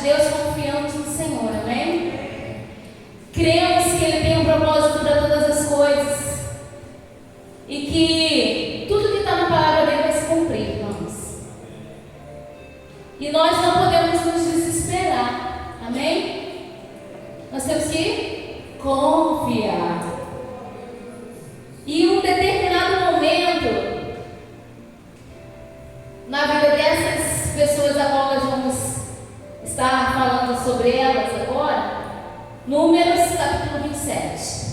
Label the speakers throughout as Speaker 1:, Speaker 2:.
Speaker 1: Deus, confiamos no Senhor, amém? Cremos que Ele tem um propósito para todas as coisas e que tudo que está na palavra dele vai se cumprir, irmãos. E nós não podemos nos desesperar, amém? Nós temos que confiar. E um determinado momento na vida dessas pessoas a qual nós vamos estar falando sobre elas agora, Números capítulo 27.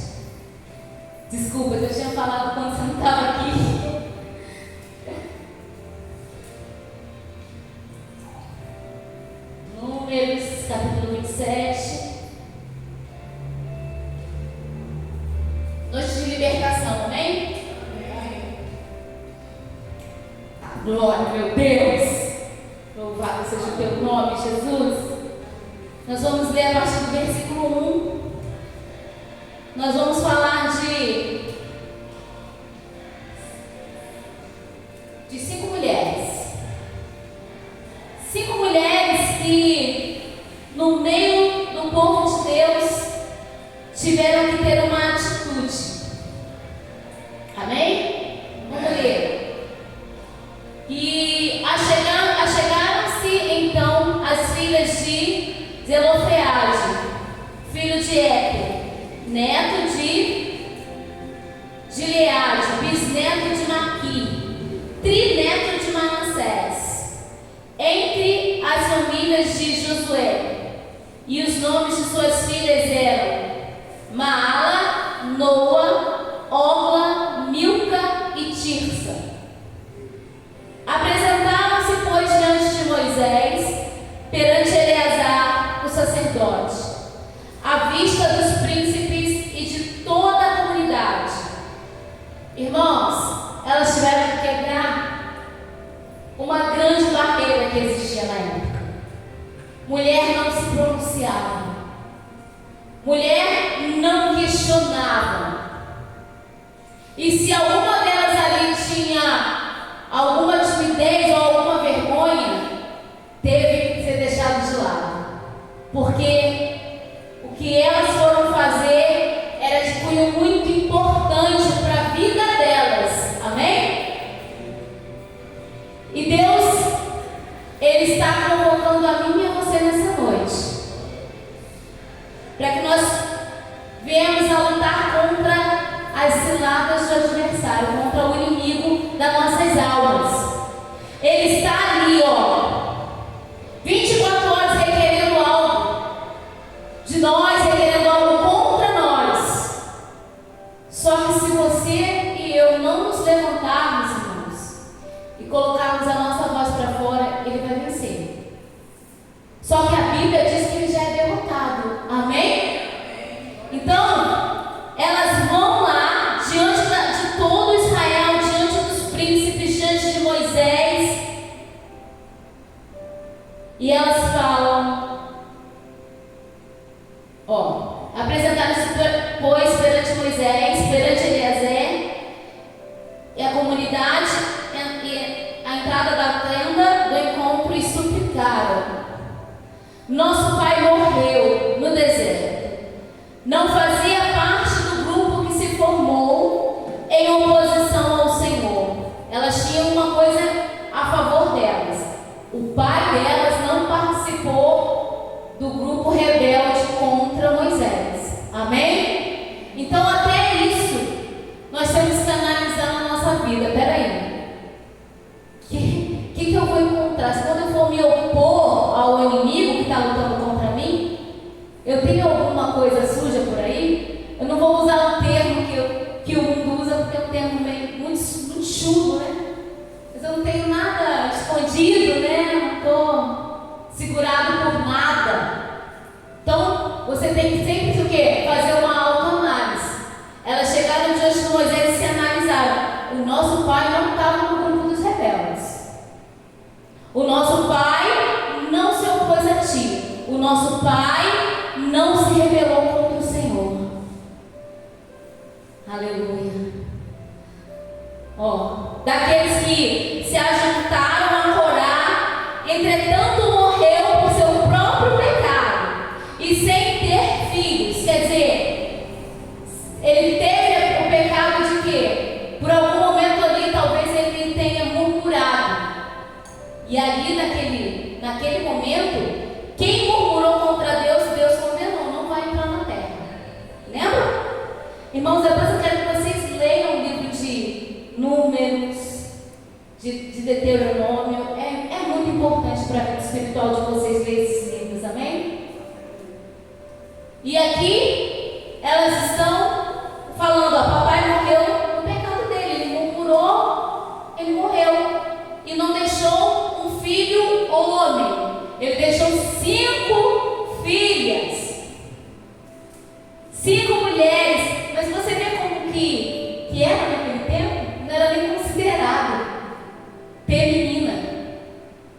Speaker 1: Desculpa, eu tinha falado quando você não estava aqui. Números capítulo 27. Noite de libertação, amém? Glória, meu Deus! Louvado seja o teu nome, Jesus. Nós vamos ler a partir do versículo 1. Nós vamos falar de 5 mulheres. 5 mulheres que, no meio do povo de Deus, tiveram que ter uma atitude. Amém? Vamos ler. E achegaram-se então as filhas de Zelofeade, filho de Éter, neto de Gileade, bisneto de Maqui, trineto de Manassés, entre as famílias de Josué. E os nomes de suas filhas eram Maala, Noa, Ogla, Milca e Tirsa. Apresentaram-se, pois, diante de Moisés, perante Eleazar, o sacerdote, à vista dos príncipes e de toda a comunidade. Irmãos, elas tiveram que quebrar uma grande barreira que existia na época. Mulher não se pronunciava, mulher não questionava. E se alguma delas ali tinha alguma timidez ou alguma vergonha, teve que ser deixado de lado, porque o que elas foram fazer era de cunho muito importante para a vida delas, amém? E Deus, Ele está convocando a mim e a você nessa noite, para que nós venhamos a lutar contra as ciladas do adversário, contra o inimigo das nossas almas. Ele está ali, 24 horas requerendo algo de nós, requerendo algo contra nós. Só que se você e eu não nos levantarmos, irmãos, e colocarmos a nossa voz para fora, ele vai vencer. Só que a Bíblia diz que ele já é derrotado, amém? Então, elas vão lá diante de todo Israel, diante dos príncipes, diante de Moisés, e elas falam, apresentaram-se, pois, perante Moisés, perante Eleazar e a comunidade, e a entrada da tenda do encontro, e suplicaram: nosso pai morreu no deserto, não fazia parte do grupo que se formou em oposição ao Senhor. Elas tinham uma coisa a favor delas: o pai delas não participou do grupo rebelde contra Moisés, amém? Então até isso nós temos que analisar na nossa vida. Peraí, que eu vou encontrar? Se quando eu for me opor ao inimigo que está lutando contra mim, eu tenho alguma coisa suja por aí? Eu não vou usar o termo que o mundo usa, porque é um termo meio muito chulo, né? Mas eu não tenho nada escondido, né? Não estou segurado por nada. Então, você tem que sempre o quê? Fazer uma autoanálise. Elas chegaram diante de Moisés e se analisaram. O nosso pai não estava no grupo dos rebeldes. O nosso pai não se opôs a ti. O nosso pai não se rebelou contra o Senhor. Aleluia. Daqueles que se ajuntaram a orar, entretanto morreu por seu próprio pecado. E ali naquele momento, quem murmurou contra Deus, Deus condenou, não vai entrar na terra. Lembra? Irmãos, depois eu quero que vocês leiam o livro de Números, de Deuteronômio. É muito importante para a vida espiritual de vocês lerem esses livros, amém? E aqui elas estão falando, ó, papai morreu no pecado dele, ele murmurou, ele morreu e não deixou um filho homem, ele deixou 5 filhas, 5 mulheres. Mas você vê como que era naquele tempo, não era nem considerado ter menina.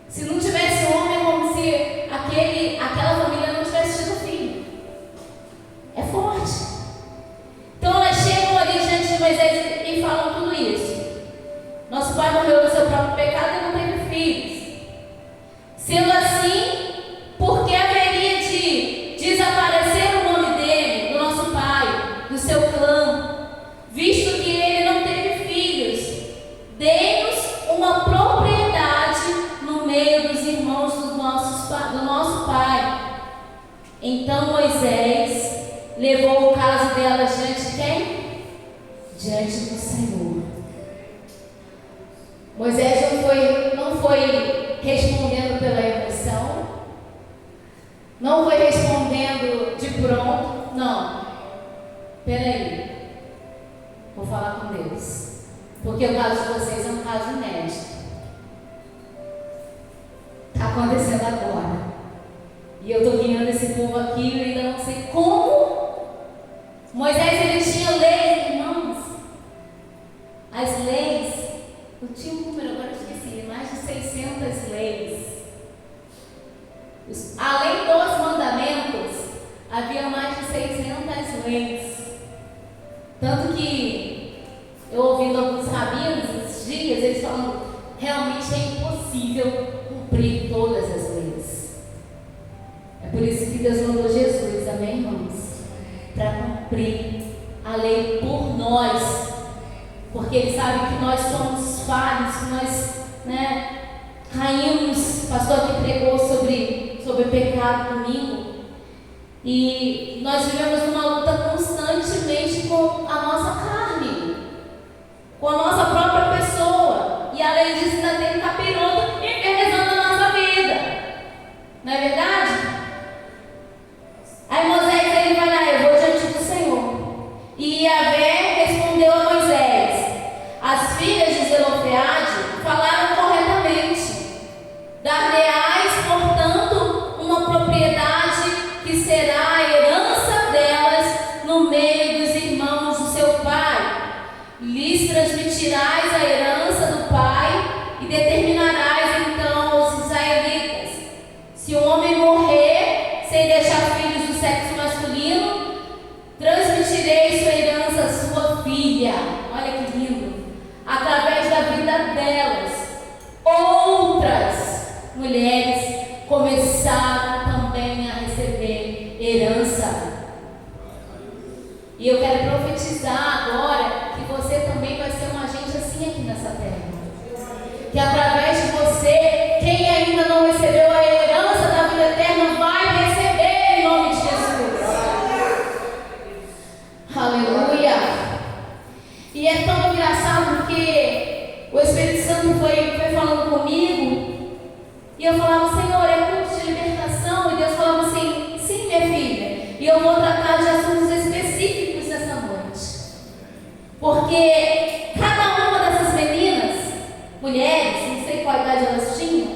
Speaker 1: Se não tivesse homem, é como se aquela família não tivesse tido filho. É forte. Então elas chegam ali diante de Moisés e falam tudo isso. Nosso pai morreu no seu próprio pecado e não teve filhos. Sendo assim, por que haveria de desaparecer o nome dele, do nosso pai, do seu clã, visto que ele não teve filhos? Dê-nos uma propriedade no meio dos irmãos do nosso pai. Então Moisés levou o caso delas diante de quem? Diante do Senhor. Moisés não foi respondendo pela emoção, não foi respondendo de pronto, não. Peraí, vou falar com Deus, porque o caso de vocês é um caso inédito. Está acontecendo agora, e eu estou guiando esse povo aqui e eu ainda não sei como. Moisés, ele tinha leis, irmãos. As leis, eu tinha um número, agora eu esqueci, mais de 600 leis. Além dos mandamentos, havia mais de 600 leis. Tanto que eu ouvindo alguns rabinos esses dias, eles falam, realmente é impossível cumprir todas as leis. É por isso que Deus mandou Jesus, amém, irmãos? Para cumprir a lei por nós, porque Ele sabe que nós somos falhos, que nós, caímos. O pastor aqui pregou sobre pecado domingo, e nós vivemos uma luta constantemente com a nossa carne, com a nossa própria pessoa, e além disso ainda tem um capiroto infernizando a nossa vida, não é verdade? Aí Moisés, ele vai lá, eu vou diante do Senhor. E Yahvé respondeu a Moisés: as filhas de Zelofeade falaram corretamente. Dar-lhe-ás, portanto, uma propriedade que será a herança delas no meio dos irmãos do seu pai. Lhes transmitirás a herança do pai e determinarás então aos israelitas: se um homem morrer sem deixar filhos do sexo masculino, transmitirei sua herança à sua filha. Olha que lindo! Através da vida delas, outras mulheres começaram também a receber herança. E eu quero profetizar agora que você também vai ser um agente assim aqui nessa terra. Que através de você, quem ainda não recebeu a herança da vida eterna vai receber em nome de Jesus. Aleluia! E é tão engraçado porque o Espírito Santo foi falando comigo, e eu falava: Senhor, é culto de libertação. E Deus falava assim: sim, minha filha, e eu vou tratar de assuntos específicos nessa noite, porque cada uma dessas meninas, mulheres, não sei qual idade elas tinham,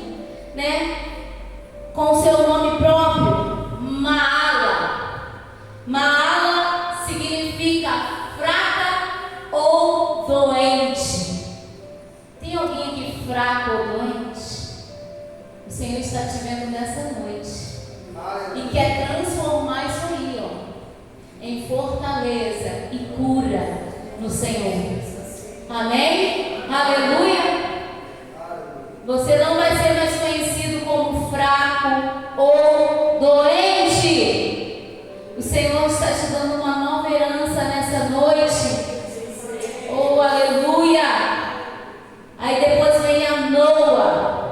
Speaker 1: com o seu nome próprio, Maala. Maala significa fraca ou doente. Tem alguém aqui fraco ou doente? O Senhor está te vendo nessa noite e quer transformar isso aí, em fortaleza e cura no Senhor. Amém? Aleluia! Você não vai ser mais conhecido como fraco ou doente. O Senhor está te dando uma nova herança nessa noite. Oh, aleluia! Aí depois vem a Noa.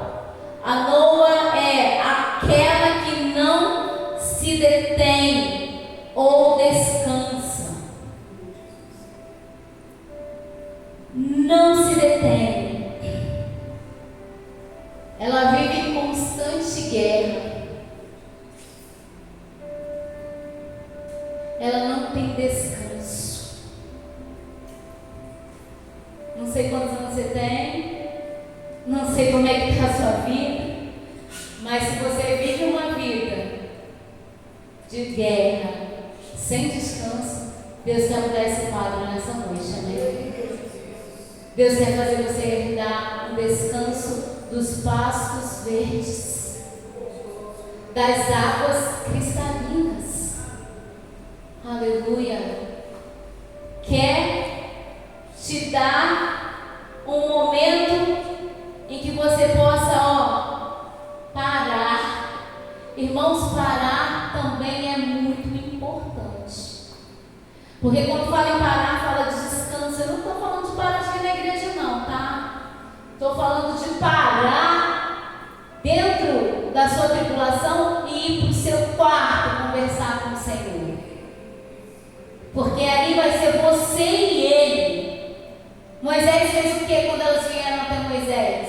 Speaker 1: vive em constante guerra. Ela não tem descanso. Não sei quantos anos você tem, não sei como é que está a sua vida, mas se você vive uma vida de guerra, sem descanso, Deus quer mudar esse quadro nessa noite, amém? Deus quer fazer você herdar um descanso dos pastos verdes, das águas cristalinas. Aleluia. Quer te dar um momento em que você possa, parar. Irmãos, parar também é muito importante. Porque quando fala em parar, fala de descanso. Eu não estou falando de parar de ir na igreja não, tá? Estou falando de parar dentro da sua tribulação e ir para o seu quarto conversar com o Senhor. Porque ali vai ser você e ele. Moisés fez o que quando elas vieram até Moisés?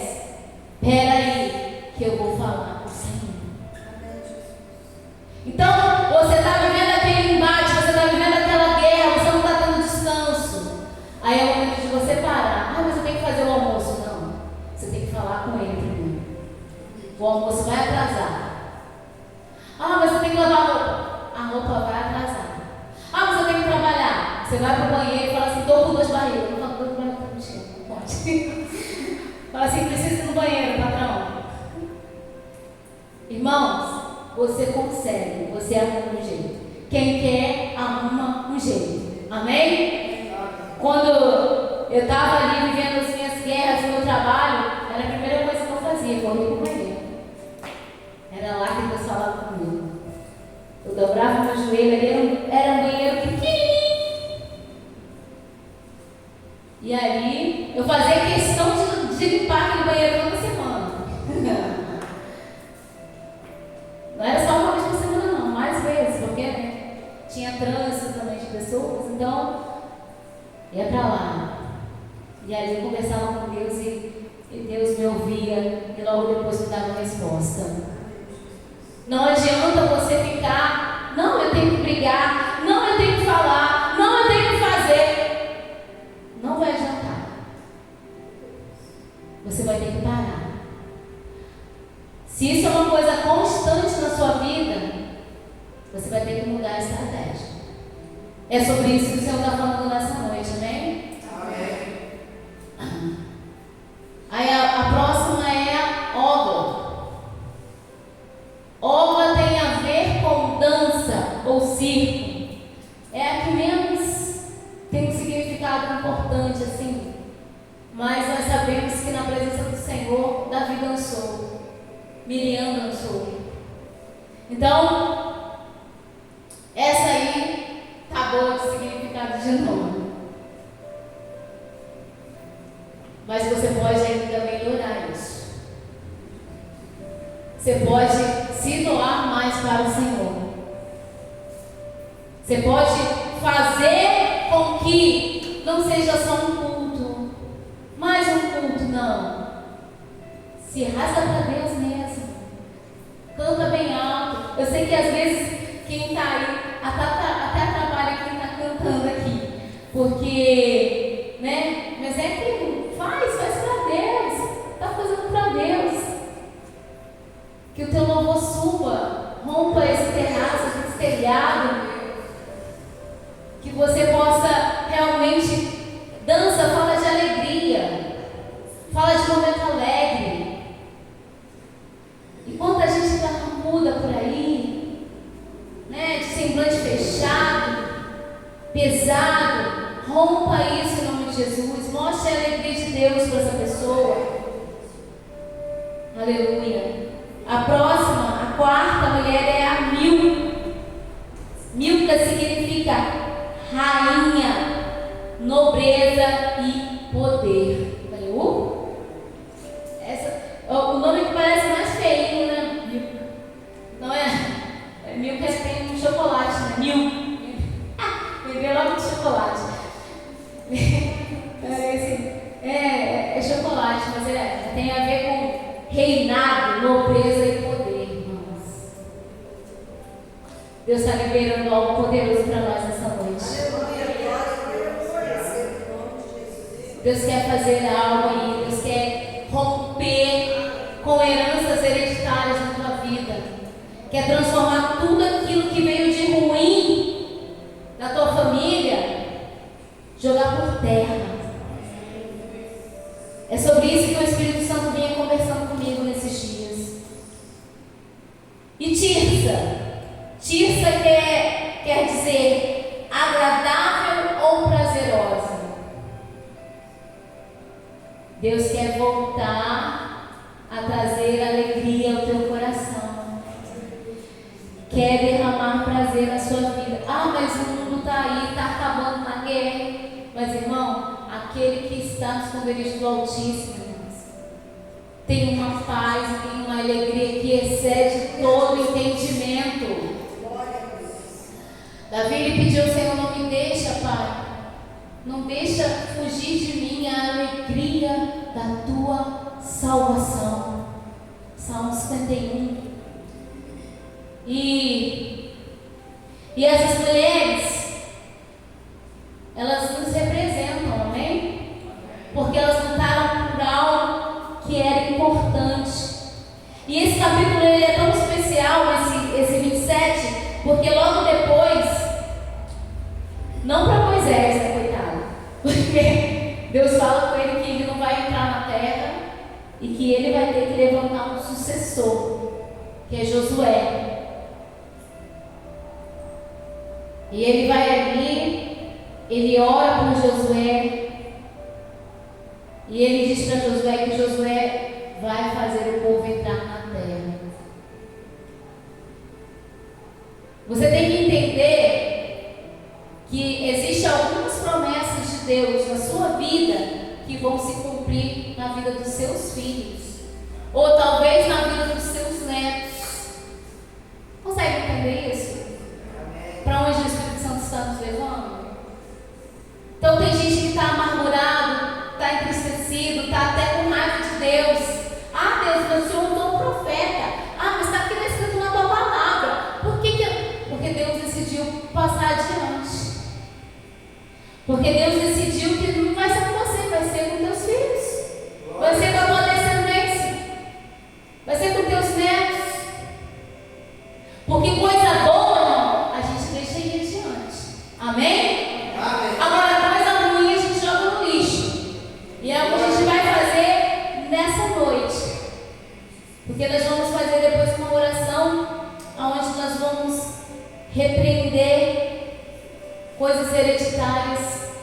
Speaker 1: Espera aí que eu vou falar com o Senhor. Então, você está vivendo aquele embate, você está vivendo aquela guerra, você não está tendo descanso. Aí é o momento de você parar. Mas eu tenho que fazer o almoço. Não, você tem que falar com ele primeiro. O almoço vai atrasar. Mas você tem que lavar a roupa. A roupa vai atrasar. Mas eu tenho que trabalhar. Você vai para o banheiro e fala assim, estou com 2 barrigas. Não fala 2 barrigas, não pode. Fala assim, preciso ir no banheiro, patrão. Irmãos, você consegue, você arruma um jeito. Quem quer, arruma um jeito. Amém? Quando eu estava ali vivendo as minhas guerras no meu trabalho, era a primeira coisa que eu fazia, correr para o banheiro. Era lá que Deus falava comigo. Eu dobrava meu joelho ali, era um banheiro pequenininho. E ali, eu fazia questão de limpar aquele banheiro toda semana. Não era só uma vez por semana não, mais vezes, porque né, tinha trânsito também de pessoas, então ia para lá. E ali eu conversava com Deus e Deus me ouvia e logo depois me dava uma resposta. Não adianta você ficar, não, eu tenho que brigar, não, eu tenho que falar, não, eu tenho que fazer. Não vai adiantar. Você vai ter que parar. Se isso é uma coisa constante na sua vida, você vai ter que mudar a estratégia. É sobre isso que o Senhor está falando nessa noite, amém? Amém. Aí a próxima é a Ógla. Ógla tem a ver com dança ou circo. É a que menos tem um significado importante assim. Mas nós sabemos que na presença do Senhor, Davi dançou. Miriam dançou. Então, essa aí tá boa de significado de novo. Mas você pode ainda melhorar isso. Você pode se doar mais para o Senhor. Você pode fazer com que não seja só um culto, mais um culto, não. Se rasga para Deus mesmo. Canta bem alto. Eu sei que às vezes quem está aí até atrapalha quem está cantando aqui. Porque, né? Mas é que faz para Deus. Está fazendo para Deus. Que o teu louvor suba, rompa esse terraço, esse telhado. Que você possa realmente dança, fala de alegria. Fala de momento alegre. Enquanto a gente está muda por aí, né, de semblante fechado, pesado, rompa isso em nome de Jesus. Mostre a alegria de Deus para essa pessoa. Aleluia. A próxima, a quarta mulher é a Milca significa rainha, nobreza e poder. Falei, o nome que parece mais feio, né? Milka. Não é? Milka tem um chocolate, né? Me veio logo de chocolate. É chocolate, mas tem a ver com reinado, Deus está liberando algo poderoso para nós nessa noite. Deus quer fazer algo aí. Deus quer romper com heranças hereditárias na tua vida. Quer transformar tudo aquilo que veio de ruim na tua família, jogar por terra. É sobre isso que o Espírito Santo vinha conversando comigo nesses dias. E Tirsa quer dizer agradável ou prazerosa. Deus quer voltar a trazer alegria ao teu coração. Quer derramar prazer na sua vida. Ah, mas o mundo está aí, está acabando na guerra. Mas, irmão, aquele que está no esconderijo do Altíssimo, irmãos, tem uma paz, tem uma alegria que excede todo entendimento. Davi lhe pediu ao Senhor: não me deixa, Pai, não deixa fugir de mim a alegria da tua salvação. Salmo 51. E essas mulheres, elas nos representam, amém? Porque elas lutaram por algo que era importante. E esse capítulo ele é tão especial, esse 27, porque logo depois, não para Moisés, né, coitado? Porque Deus fala com ele que ele não vai entrar na terra e que ele vai ter que levantar um sucessor, que é Josué. E ele vai ali, ele ora por Josué, e ele diz para Josué que Josué vai fazer o povo entrar na terra. Você tem que entender que existem algumas promessas de Deus na sua vida que vão se cumprir na vida dos seus filhos, ou talvez na vida dos seus netos. Consegue entender isso? Para onde o Espírito Santo está nos levando? Então tem gente que está amargurado, está entristecido, está até com raiva de Deus. Ah, Deus, mas o Senhor usou um profeta. Ah, mas está aqui escrito na tua palavra. Porque Deus decidiu passar adiante. Porque Deus decidiu que não vai ser com você, vai ser com teus filhos. Vai ser com a tua descendência. Vai ser com teus netos. Porque coisa boa, não, a gente deixa ir adiante. Amém? Amém. Agora, coisa ruim a gente joga no lixo. E é o que a gente vai fazer nessa noite. Porque nós vamos fazer depois uma oração onde nós vamos repreender coisas hereditárias,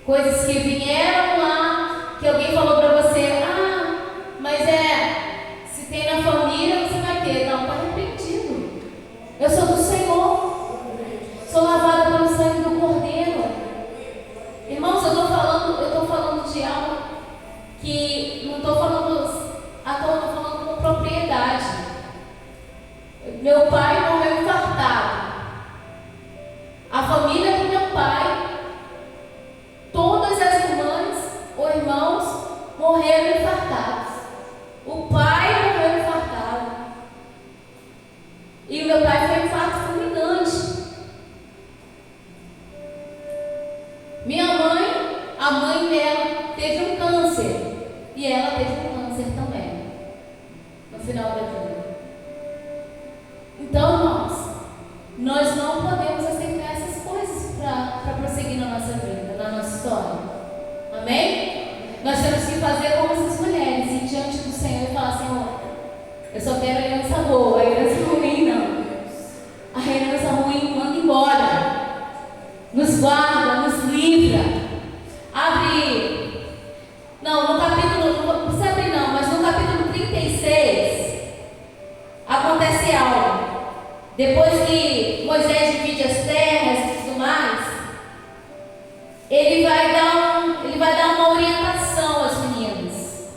Speaker 1: coisas que vieram lá, que alguém falou para você: ah, mas se tem na família, você vai ter. Não, está repreendido. Eu sou do Senhor, sou lavada pelo sangue do Cordeiro. Irmãos, eu estou falando de algo que não estou falando à toa, estou falando com propriedade. Meu pai morreu infartado. A família do meu pai, todas as irmãs ou irmãos morreram infartados. O pai morreu infartado. E o meu pai foi um infarto fulminante. Minha mãe, a mãe dela, teve um câncer. E ela teve um câncer também, no final da vida. Então, irmãos, nós não podemos aceitar essas coisas para prosseguir na nossa vida, na nossa história. Amém? Nós temos que fazer como essas mulheres, ir diante do Senhor e falar: Senhor, eu só quero a herança boa, a herança ruim não. A herança ruim manda embora. Nos guarda, nos livra. Abre. Não, no capítulo, não precisa abrir não, mas no capítulo 36 acontece algo. Depois que Moisés divide as terras e tudo mais, ele vai dar uma orientação às meninas.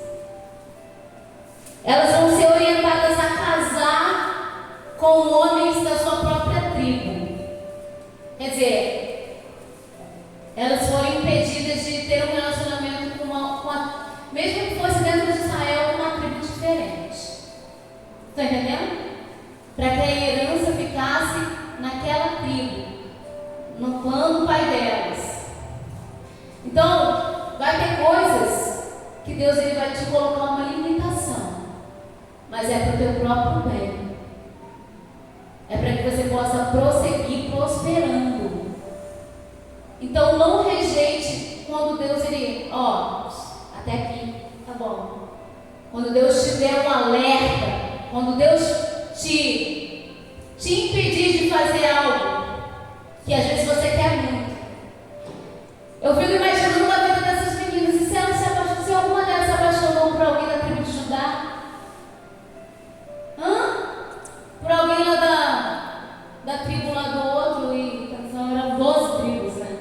Speaker 1: Elas vão ser orientadas a casar com homens da sua própria tribo. Quer dizer, elas foram impedidas de ter um relacionamento com mesmo que fosse dentro de Israel, com uma tribo diferente. Está entendendo? para que a herança ficasse naquela tribo, no clã do pai delas. Então, vai ter coisas que Deus ele vai te colocar uma limitação, mas é para o teu próprio bem. É para que você possa prosseguir prosperando. Então não rejeite quando Deus ele, até aqui, tá bom. Quando Deus te der um alerta, quando Deus te impedir de fazer algo que às vezes você quer muito. Eu fico imaginando a vida dessas meninas, e se ela se apaixonou, se alguma delas se apaixonou por alguém da tribo de Judá? Por alguém lá da tribo lá do outro, e então, eram 12 tribos, né?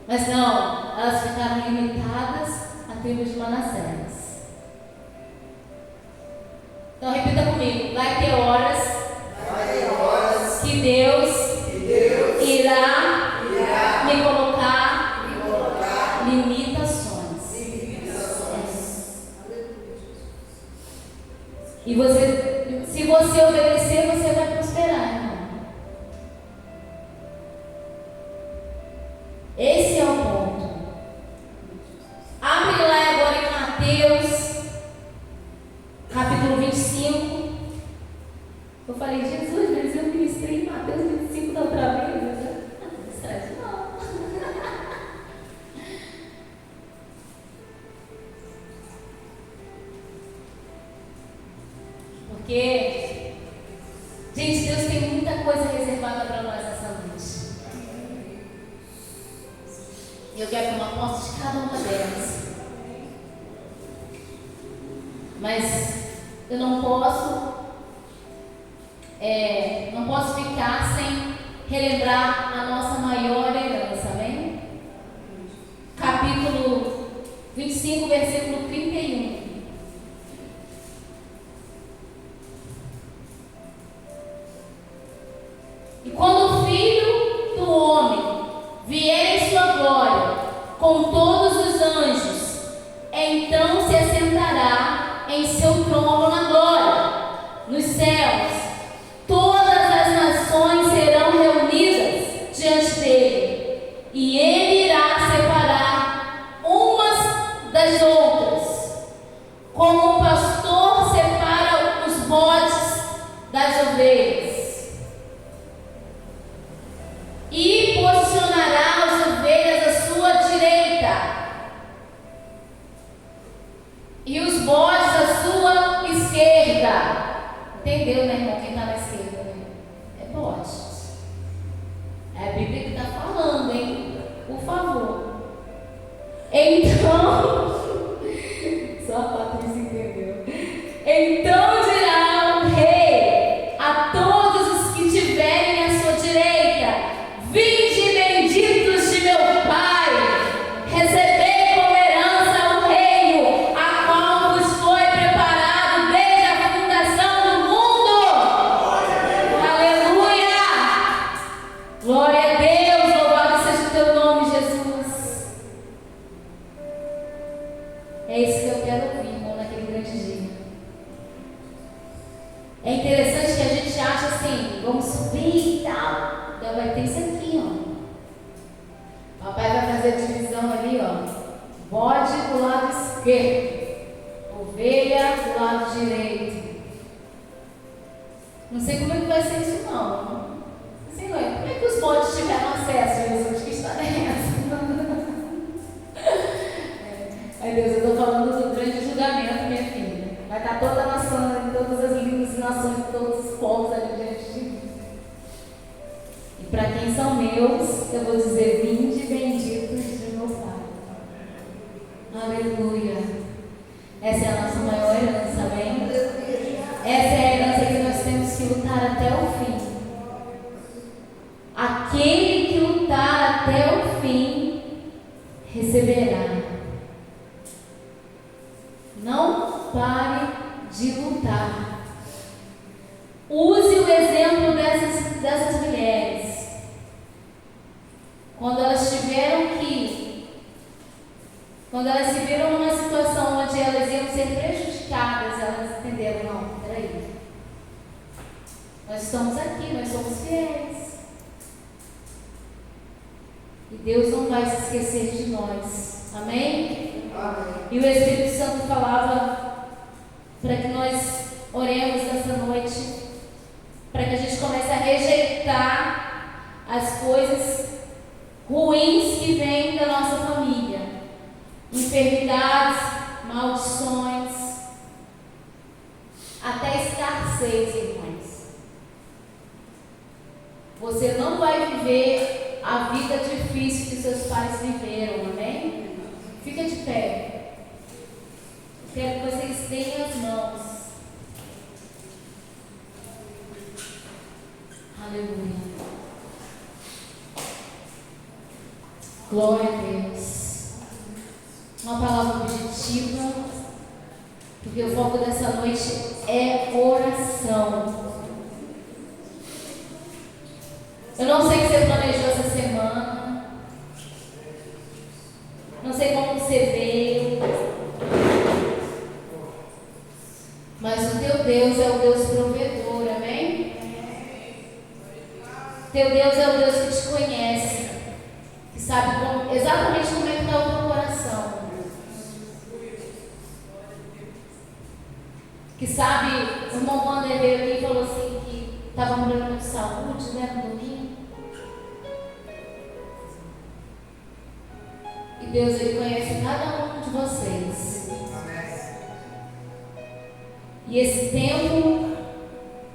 Speaker 1: Mas não, elas ficaram limitadas à tribo de Manassés. Então repita comigo, vai ter horas que Deus irá me colocar limitações. E se você obedecer, você vai prosperar, irmão. Esse é o ponto. Abre lá agora em Mateus, capítulo 25. Eu falei, Jesus, mas eu ministrei em Mateus 25 da outra vez. Não. Porque, gente, Deus tem muita coisa reservada para nós nessa noite. E eu quero tomar posse de cada uma delas. Mas eu não posso ficar sem relembrar a nossa maior herança, amém? Capítulo 25, versículo 31. E quando o Filho do Homem vier em sua glória, com todos os anjos, então se assentará em seu trono na glória, nos céus. Todas as nações serão reunidas diante dele, e ele irá separar umas das outras, como o pastor separa os bodes das ovelhas, e posicionará as ovelhas à sua direita e os bodes à sua esquerda. Entendeu, né, irmão? Quem está na esquerda, né? É bode. É a Bíblia que está falando, hein? Por favor. Então, só a Patrícia entendeu. Então dirá o rei a todos os que tiverem à sua direita: vinde, benditos de meu Pai, recebei como herança o reino, a qual vos foi preparado desde a fundação do mundo. Aleluia! Glória a Deus, louvado seja o teu nome, Jesus. É isso que eu quero ouvir, irmão, naquele grande dia. É interessante que a gente acha assim, vamos subir e tal. Então vai ter isso aqui, ó. Papai vai fazer a divisão ali, ó. Bode do lado esquerdo, ovelha do lado direito. Não sei como é que vai ser isso, não. Assim, não é? Como é que os bodes tiveram acesso a Jesus? Que história é essa? Ai, Deus, eu estou falando do grande julgamento, minha filha. Vai estar toda a nação, todas as línguas e nações, todos os povos ali diante de mim. E para quem são meus, eu vou dizer: vinde, benditos de meu Pai. Aleluia. Essa é a nossa maior herança, amém? Essa é a herança que nós temos que lutar até o fim. Aquele que lutar até o fim receberá. Não pare de lutar. Use o exemplo dessas mulheres. Quando elas se viram numa situação onde elas iam ser prejudicadas, elas entenderam: não, peraí, estamos aqui, nós somos fiéis. E Deus não vai se esquecer de nós. Amém? Amém. E o Espírito Santo falava para que nós oremos nessa noite, para que a gente comece a rejeitar as coisas ruins que vêm da nossa família. Enfermidades, maldições, até escassez, irmãos. Você não vai viver a vida difícil que seus pais viveram, amém? Fica de pé. Quero que vocês deem as mãos. Aleluia. Glória a Deus. Uma palavra objetiva, porque o foco dessa noite é oração. Eu não sei o que você planejou essa semana, não sei como você veio, mas o teu Deus é o Deus provedor, amém? Teu Deus é o Deus que te conhece, que sabe exatamente como é que está o teu coração, que sabe. O irmão Wander veio aqui e falou assim que estava com problema de saúde, né, no domingo. E Deus, Ele conhece cada um de vocês. E esse tempo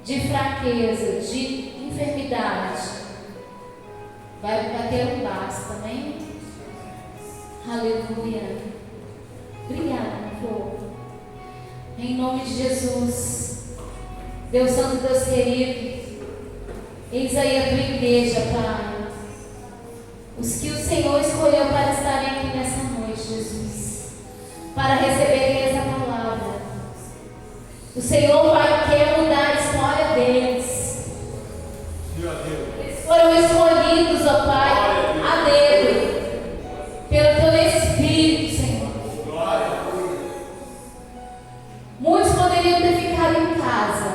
Speaker 1: de fraqueza, de enfermidade, vai bater um basta, amém? Aleluia. Obrigada, meu povo. Em nome de Jesus, Deus Santo, Deus querido, eis aí a tua igreja, Pai. Os que o Senhor escolheu para estarem aqui nessa noite, Jesus, para receberem essa palavra. O Senhor, Pai, quer mudar a história deles. Eles foram escolhidos, ó Pai, a dedo, pelo teu Espírito, Senhor. Muitos poderiam ter ficado em casa,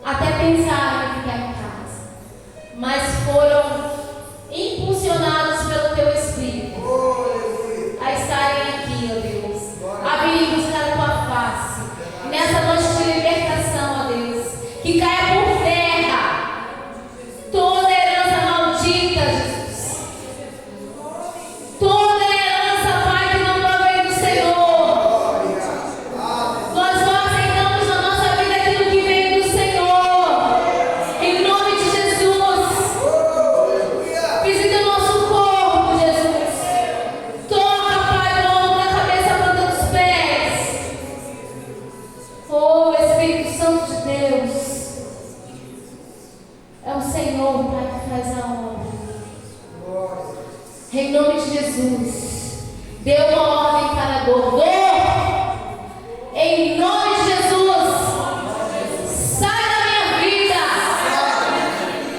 Speaker 1: até pensaram em ficar em casa, mas foram impulsionados pelo teu Espírito a estarem aqui, ó Deus, a virem buscar a tua face. E nessa noite de libertação, ó Deus, que caia por terra toda herança maldita, Jesus. Toda herança, Pai, que não provém do Senhor. Nós não aceitamos na nossa vida aquilo que vem do Senhor. Em nome de Jesus. Visita o nosso corpo, Jesus. Toca, Pai, do alto da cabeça à planta dos pés. Oh, Espírito Santo de Deus. É o Senhor, Pai, que faz a obra. Em nome de Jesus. Dê uma ordem para a dor. Dor! Em nome de Jesus. Sai da minha vida.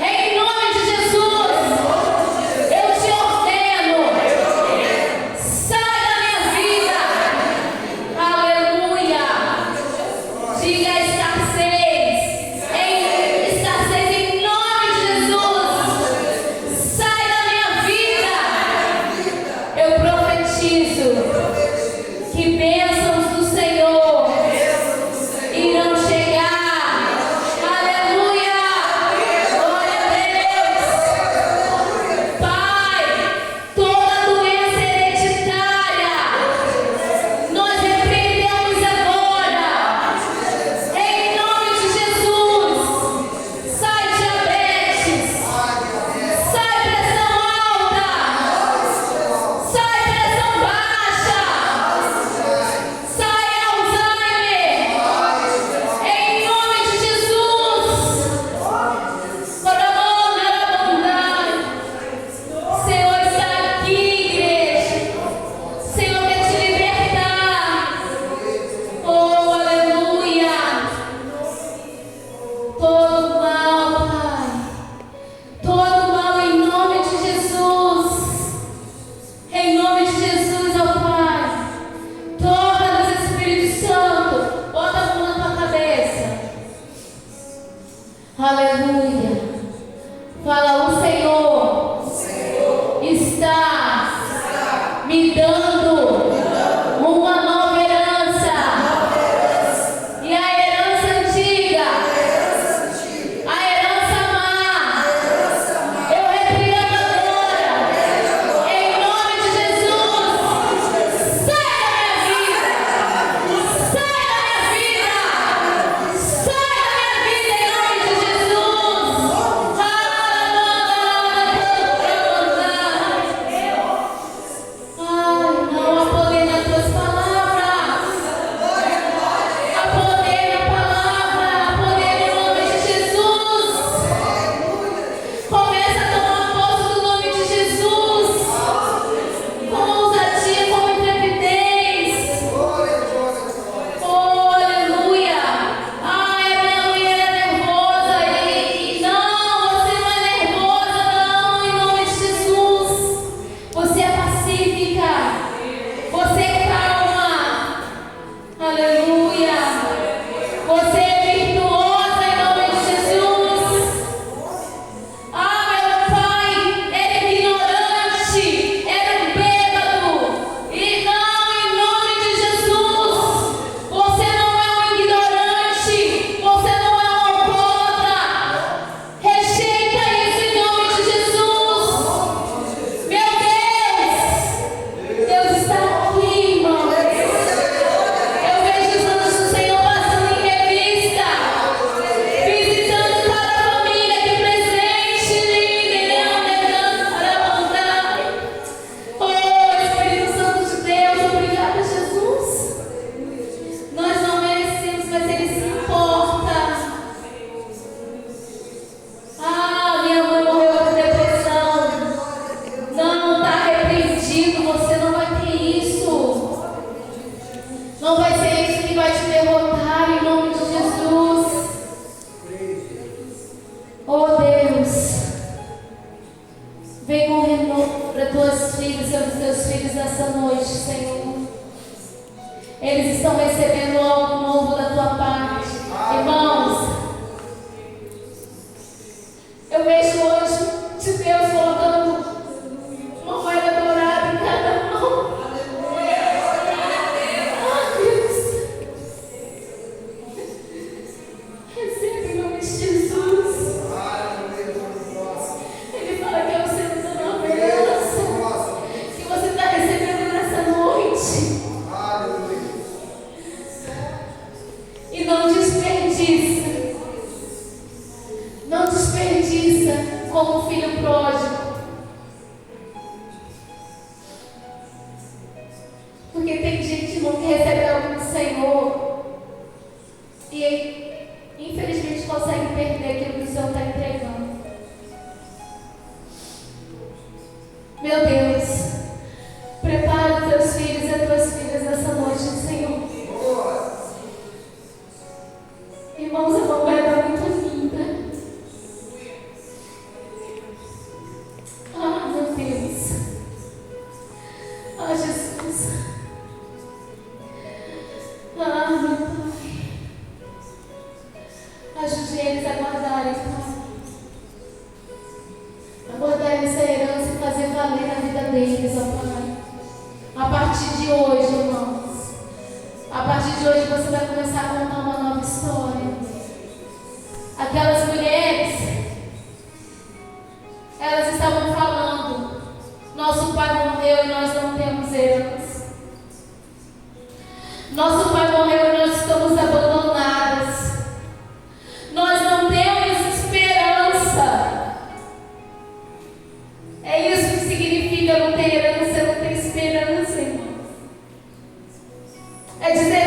Speaker 1: Em nome de Jesus. Eu te ordeno. Sai da minha vida. Aleluia. Diga escassez. Escassez em nome de Jesus. Sai da minha vida. Eu profetizo que bênçãos do Senhor irão chegar. Aleluia. Glória a Deus. Pai, toda doença hereditária, nós repreendemos agora. Em desperdiça. Não desperdiça como o filho pródigo. Porque tem gente não que recebe algo do Senhor e infelizmente consegue perder aquilo que o Senhor está entregando. Meu Deus, prepara os teus filhos e as tuas filhas nessa noite, Senhor. Irmãos, a mamãe é muito linda. Ah, meu Deus. Ah, Jesus. Ah, meu Pai. Ajude eles a guardarem, Pai. A guardarem essa herança e fazer valer na vida deles, ó Pai. A partir de hoje, irmãos. A partir de hoje você vai começar a contar uma nova história. Aquelas mulheres, elas estavam falando: nosso pai morreu e nós não temos herança. Nosso pai morreu e nós estamos abandonadas. Nós não temos esperança. É isso que significa não ter herança, não ter esperança, irmão. É dizer